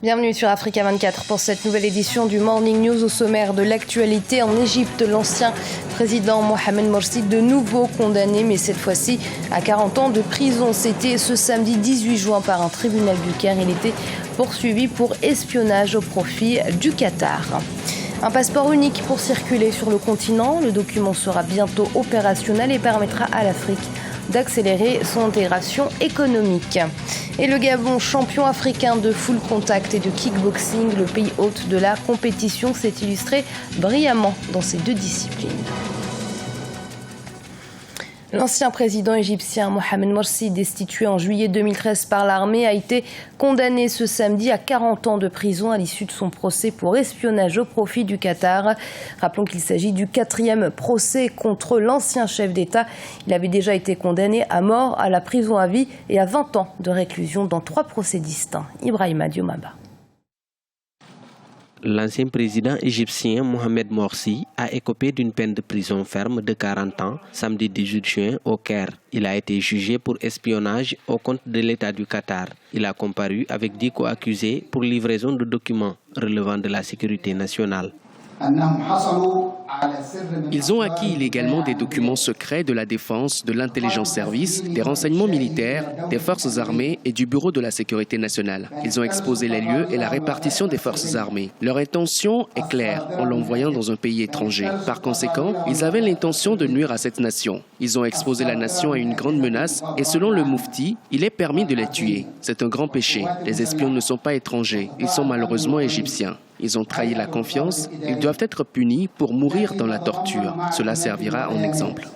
Bienvenue sur Africa 24 pour cette nouvelle édition du Morning News. Au sommaire de l'actualité en Égypte, l'ancien président Mohamed Morsi de nouveau condamné, mais cette fois-ci à 40 ans de prison. C'était ce samedi 18 juin par un tribunal du Caire. Il était poursuivi pour espionnage au profit du Qatar. Un passeport unique pour circuler sur le continent. Le document sera bientôt opérationnel et permettra à l'Afrique d'accélérer son intégration économique. Et le Gabon, champion africain de full contact et de kickboxing, le pays hôte de la compétition, s'est illustré brillamment dans ces deux disciplines. L'ancien président égyptien Mohamed Morsi, destitué en juillet 2013 par l'armée, a été condamné ce samedi à 40 ans de prison à l'issue de son procès pour espionnage au profit du Qatar. Rappelons qu'il s'agit du 4e procès contre l'ancien chef d'État. Il avait déjà été condamné à mort, à la prison à vie et à 20 ans de réclusion dans 3 procès distincts. Ibrahima Diomaba. L'ancien président égyptien Mohamed Morsi a écopé d'une peine de prison ferme de 40 ans samedi 18 juin au Caire. Il a été jugé pour espionnage au compte de l'État du Qatar. Il a comparu avec 10 co-accusés pour livraison de documents relevant de la sécurité nationale. Ils ont acquis illégalement des documents secrets de la défense, de l'intelligence service, des renseignements militaires, des forces armées et du Bureau de la sécurité nationale. Ils ont exposé les lieux et la répartition des forces armées. Leur intention est claire en l'envoyant dans un pays étranger. Par conséquent, ils avaient l'intention de nuire à cette nation. Ils ont exposé la nation à une grande menace et selon le Moufti, il est permis de les tuer. C'est un grand péché. Les espions ne sont pas étrangers, ils sont malheureusement égyptiens. Ils ont trahi la confiance, ils doivent être punis pour mourir dans la torture. Cela servira en exemple.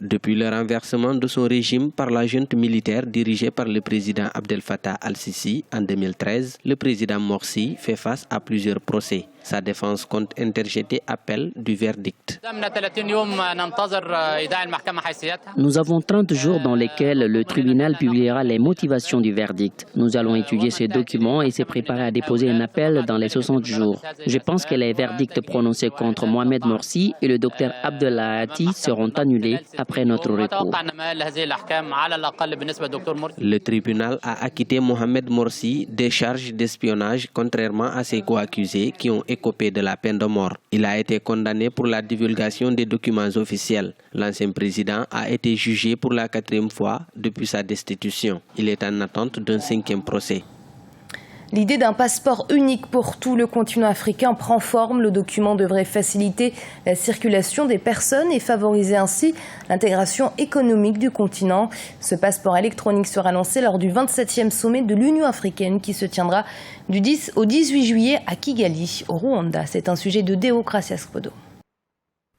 Depuis le renversement de son régime par la junte militaire dirigée par le président Abdel Fattah al-Sisi en 2013, le président Morsi fait face à plusieurs procès. Sa défense compte interjeter appel du verdict. Nous avons 30 jours dans lesquels le tribunal publiera les motivations du verdict. Nous allons étudier ces documents et se préparer à déposer un appel dans les 60 jours. Je pense que les verdicts prononcés contre Mohamed Morsi et le docteur Abdallah Hati seront annulés après notre recours. Le tribunal a acquitté Mohamed Morsi des charges d'espionnage, contrairement à ses co-accusés qui ont écopé de la peine de mort. Il a été condamné pour la divulgation des documents officiels. L'ancien président a été jugé pour la 4e fois depuis sa destitution. Il est en attente d'un 5e procès. L'idée d'un passeport unique pour tout le continent africain prend forme. Le document devrait faciliter la circulation des personnes et favoriser ainsi l'intégration économique du continent. Ce passeport électronique sera lancé lors du 27e sommet de l'Union africaine qui se tiendra du 10 au 18 juillet à Kigali, au Rwanda. C'est un sujet de Déocratia Spodo.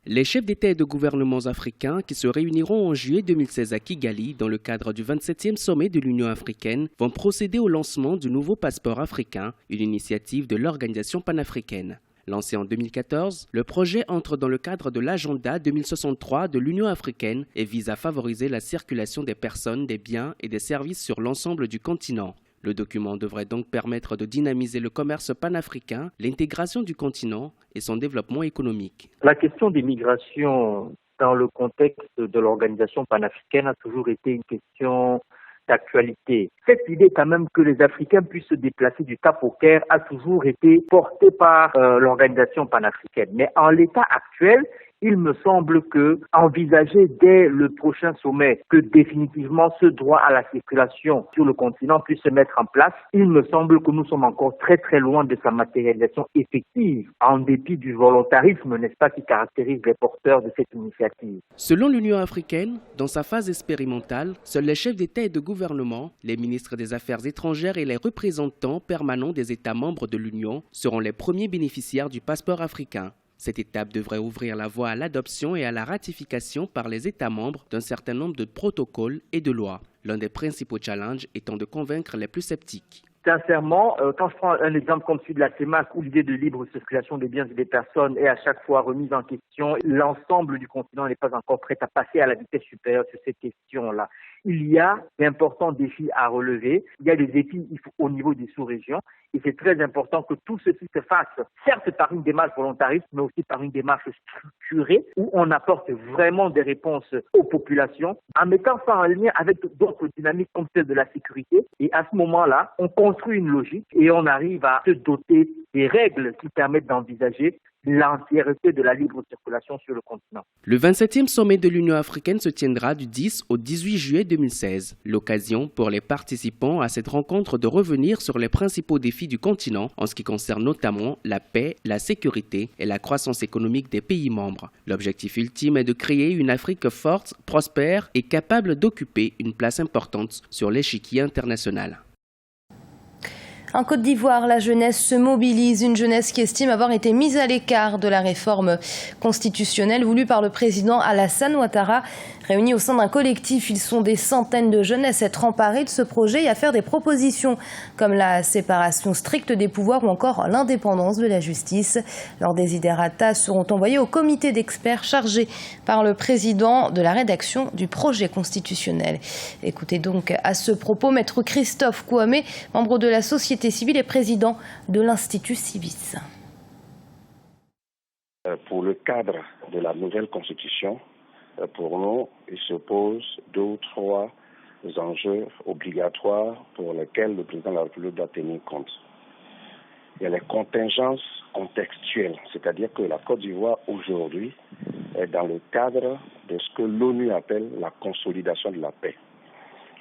Les chefs d'État et de gouvernements africains qui se réuniront en juillet 2016 à Kigali dans le cadre du 27e sommet de l'Union africaine vont procéder au lancement du nouveau passeport africain, une initiative de l'organisation panafricaine. Lancé en 2014, le projet entre dans le cadre de l'agenda 2063 de l'Union africaine et vise à favoriser la circulation des personnes, des biens et des services sur l'ensemble du continent. Le document devrait donc permettre de dynamiser le commerce panafricain, l'intégration du continent et son développement économique. La question des migrations dans le contexte de l'organisation panafricaine a toujours été une question d'actualité. Cette idée quand même que les Africains puissent se déplacer du Cap au Caire a toujours été portée par l'organisation panafricaine. Mais en l'état actuel, il me semble que envisager dès le prochain sommet que définitivement ce droit à la circulation sur le continent puisse se mettre en place, il me semble que nous sommes encore très très loin de sa matérialisation effective, en dépit du volontarisme, n'est-ce pas, qui caractérise les porteurs de cette initiative. Selon l'Union africaine, dans sa phase expérimentale, seuls les chefs d'État et de gouvernement, les ministres des Affaires étrangères et les représentants permanents des États membres de l'Union seront les premiers bénéficiaires du passeport africain. Cette étape devrait ouvrir la voie à l'adoption et à la ratification par les États membres d'un certain nombre de protocoles et de lois. L'un des principaux challenges étant de convaincre les plus sceptiques. Sincèrement, quand je prends un exemple comme celui de la CEMAC où l'idée de libre circulation des biens et des personnes est à chaque fois remise en question question. L'ensemble du continent n'est pas encore prêt à passer à la vitesse supérieure sur cette question-là. Il y a d'importants défis à relever. Il y a des défis au niveau des sous-régions. Et c'est très important que tout ceci se fasse, certes par une démarche volontariste, mais aussi par une démarche structurée, où on apporte vraiment des réponses aux populations, en mettant ça en lien avec d'autres dynamiques comme celle de la sécurité. Et à ce moment-là, on construit une logique et on arrive à se doter des règles qui permettent d'envisager l'entièreté de la libre circulation sur le continent. Le 27e sommet de l'Union africaine se tiendra du 10 au 18 juillet 2016. L'occasion pour les participants à cette rencontre de revenir sur les principaux défis du continent en ce qui concerne notamment la paix, la sécurité et la croissance économique des pays membres. L'objectif ultime est de créer une Afrique forte, prospère et capable d'occuper une place importante sur l'échiquier international. En Côte d'Ivoire, la jeunesse se mobilise, une jeunesse qui estime avoir été mise à l'écart de la réforme constitutionnelle voulue par le président Alassane Ouattara. Réunis au sein d'un collectif, ils sont des centaines de jeunes à s'être emparés de ce projet et à faire des propositions comme la séparation stricte des pouvoirs ou encore l'indépendance de la justice. Leurs desiderata seront envoyés au comité d'experts chargé par le président de la rédaction du projet constitutionnel. Écoutez donc à ce propos Maître Christophe Kouamé, membre de la société civile et président de l'Institut Civis. Pour le cadre de la nouvelle constitution, pour nous, il se pose 2 ou 3 enjeux obligatoires pour lesquels le président de la République doit tenir compte. Il y a les contingences contextuelles, c'est-à-dire que la Côte d'Ivoire aujourd'hui est dans le cadre de ce que l'ONU appelle la consolidation de la paix.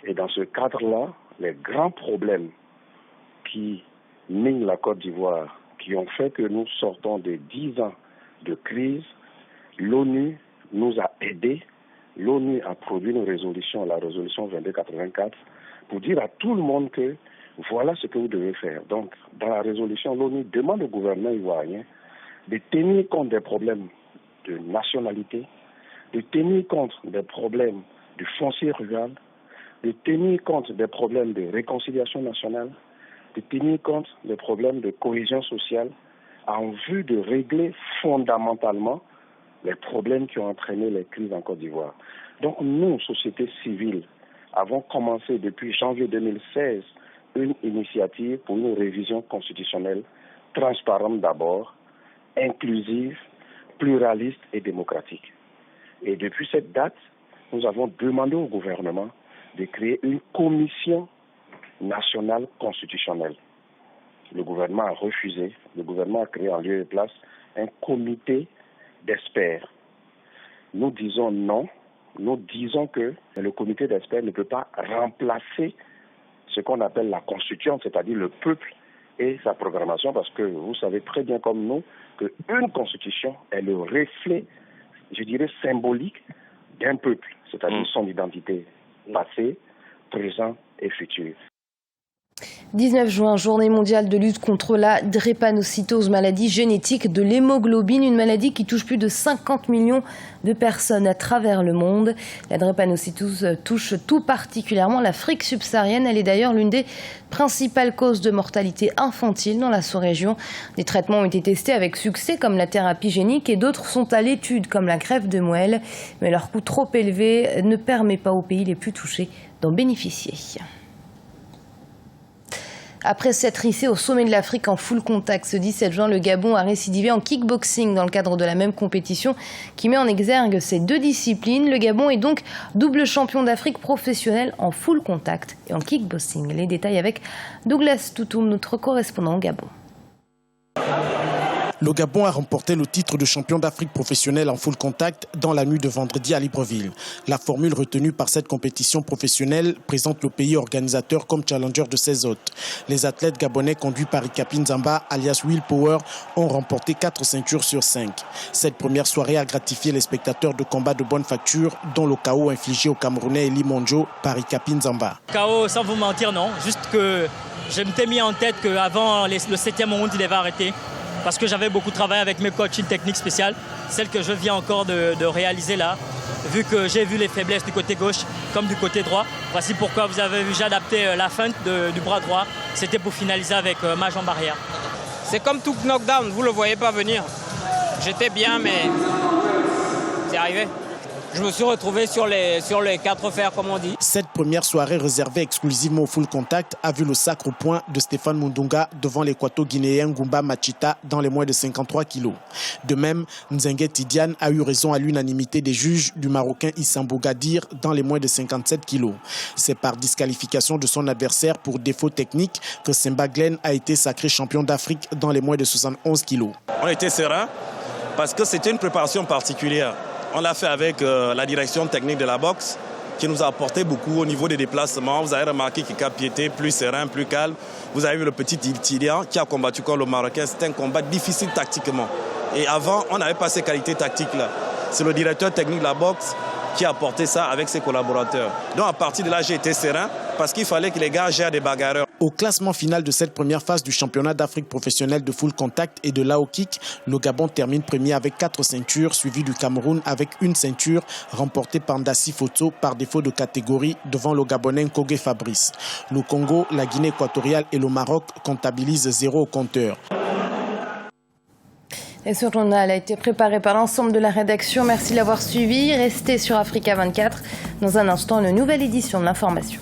Et dans ce cadre-là, les grands problèmes qui minent la Côte d'Ivoire, qui ont fait que nous sortons de 10 ans de crise, l'ONU nous a aidés. L'ONU a produit une résolution, la résolution 2284, pour dire à tout le monde que voilà ce que vous devez faire. Donc, dans la résolution, l'ONU demande au gouvernement ivoirien de tenir compte des problèmes de nationalité, de tenir compte des problèmes du foncier rural, de tenir compte des problèmes de réconciliation nationale, de tenir compte des problèmes de cohésion sociale, en vue de régler fondamentalement les problèmes qui ont entraîné les crises en Côte d'Ivoire. Donc nous, société civile, avons commencé depuis janvier 2016 une initiative pour une révision constitutionnelle transparente d'abord, inclusive, pluraliste et démocratique. Et depuis cette date, nous avons demandé au gouvernement de créer une commission nationale constitutionnelle. Le gouvernement a refusé. Le gouvernement a créé en lieu et place un comité d'experts. Nous disons non. Nous disons que le comité d'experts ne peut pas remplacer ce qu'on appelle la constituante, c'est-à-dire le peuple et sa programmation, parce que vous savez très bien comme nous qu'une constitution est le reflet, je dirais, symbolique d'un peuple, c'est-à-dire son identité passée, présent et future. 19 juin, journée mondiale de lutte contre la drépanocytose, maladie génétique de l'hémoglobine, une maladie qui touche plus de 50 millions de personnes à travers le monde. La drépanocytose touche tout particulièrement l'Afrique subsaharienne. Elle est d'ailleurs l'une des principales causes de mortalité infantile dans la sous-région. Des traitements ont été testés avec succès comme la thérapie génique et d'autres sont à l'étude comme la greffe de moelle. Mais leur coût trop élevé ne permet pas aux pays les plus touchés d'en bénéficier. Après s'être hissé au sommet de l'Afrique en full contact, ce 17 juin, le Gabon a récidivé en kickboxing dans le cadre de la même compétition qui met en exergue ces 2 disciplines. Le Gabon est donc double champion d'Afrique professionnel en full contact et en kickboxing. Les détails avec Douglas Toutoum, notre correspondant au Gabon. Le Gabon a remporté le titre de champion d'Afrique professionnel en full contact dans la nuit de vendredi à Libreville. La formule retenue par cette compétition professionnelle présente le pays organisateur comme challenger de ses hôtes. Les athlètes gabonais conduits par Ikapi Nzamba, alias Will Power, ont remporté 4 ceintures sur 5. Cette première soirée a gratifié les spectateurs de combat de bonne facture, dont le KO infligé au Camerounais Eli Monjo par Ikapi Nzamba. KO, sans vous mentir, non. Juste que je m'étais mis en tête qu'avant le 7e round, il avait arrêté. Parce que j'avais beaucoup travaillé avec mes coachs, une technique spéciale, celle que je viens encore de réaliser là, vu que j'ai vu les faiblesses du côté gauche comme du côté droit. Voici pourquoi vous avez vu, j'ai adapté la feinte du bras droit. C'était pour finaliser avec ma jambe arrière. C'est comme tout knockdown, vous ne le voyez pas venir. J'étais bien, mais c'est arrivé. Je me suis retrouvé sur les 4 fers, comme on dit. Cette première soirée réservée exclusivement au full contact a vu le sacre au point de Stéphane Mundunga devant l'équato-guinéen Goumba Machita dans les moins de 53 kilos. De même, Nzengue Tidiane a eu raison à l'unanimité des juges du Marocain Issambou Gadir dans les moins de 57 kilos. C'est par disqualification de son adversaire pour défaut technique que Semba Glen a été sacré champion d'Afrique dans les moins de 71 kilos. On était serein parce que c'était une préparation particulière. On l'a fait avec la direction technique de la boxe qui nous a apporté beaucoup au niveau des déplacements. Vous avez remarqué qu'il a piété, plus serein, plus calme. Vous avez vu le petit Tidiane qui a combattu contre le Marocain. C'était un combat difficile tactiquement. Et avant, on n'avait pas ces qualités tactiques-là. C'est le directeur technique de la boxe qui a apporté ça avec ses collaborateurs. Donc à partir de là, j'ai été serein parce qu'il fallait que les gars gèrent des bagarreurs. Au classement final de cette première phase du championnat d'Afrique professionnel de full contact et de l'AO Kick, le Gabon termine premier avec 4 ceintures, suivi du Cameroun avec 1 ceinture, remportée par Ndassi Foto par défaut de catégorie devant le Gabonais Nkogé Fabrice. Le Congo, la Guinée équatoriale et le Maroc comptabilisent 0 au compteur. Et ce journal a été préparé par l'ensemble de la rédaction. Merci de l'avoir suivi. Restez sur Africa 24. Dans un instant, une nouvelle édition de l'information.